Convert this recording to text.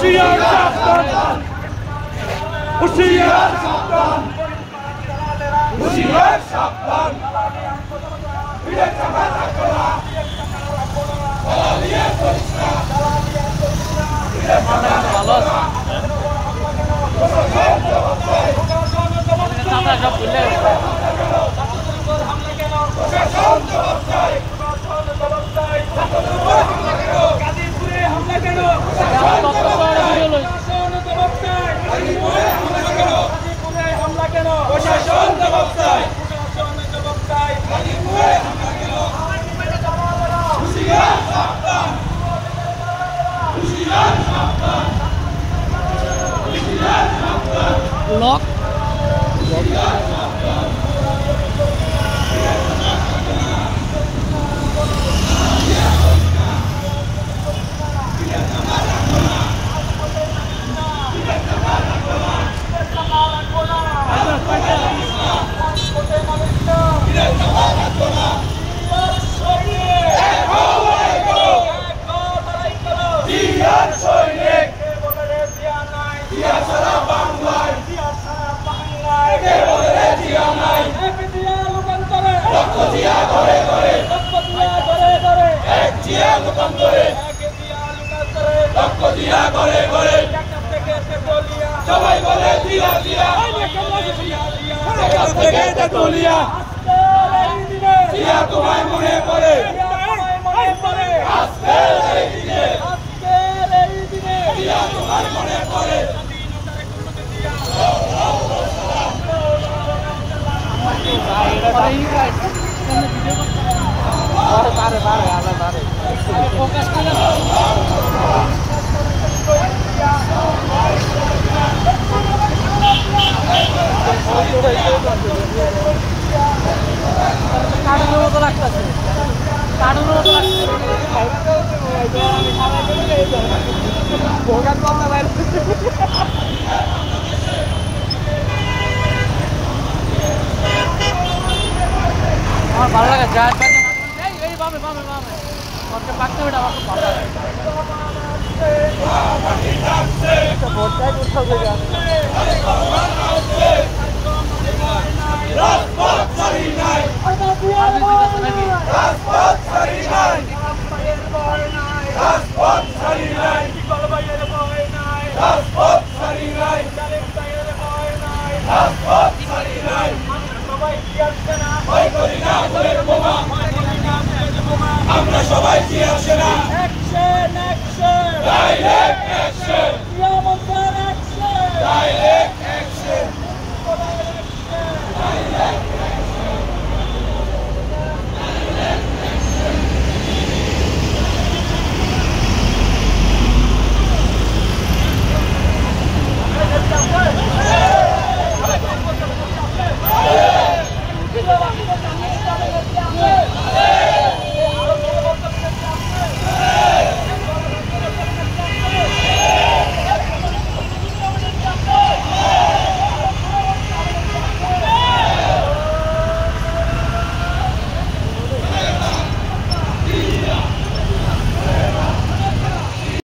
হুঁশিয়ার সাবধান, হুঁশিয়ার সাবধান, হুঁশিয়ার সাবধান। ভালো আছে সব ভুলে লক সবাই বলে দিয়া দিয়া দিয়া তোমায় মনে পড়ে দিয়া তোমায় মনে পড়ে কারণের মতো লাগতেছে কারণের মতো আমার ভালো লাগে যায় এই বামে বামে বামে আমাকে পাকতে ওটা আমার খুব ভালো লাগে ভোটটাই কোথাও থেকে রাজপথ ছাড়ি নাই রাজপথ ছাড়ি নাই রাজপথ ছাড়ি নাই রাজপথ ছাড়ি নাই রাজপথ ছাড়ি নাই ভয় করি না ভয়ের বোমা আমরা সবাই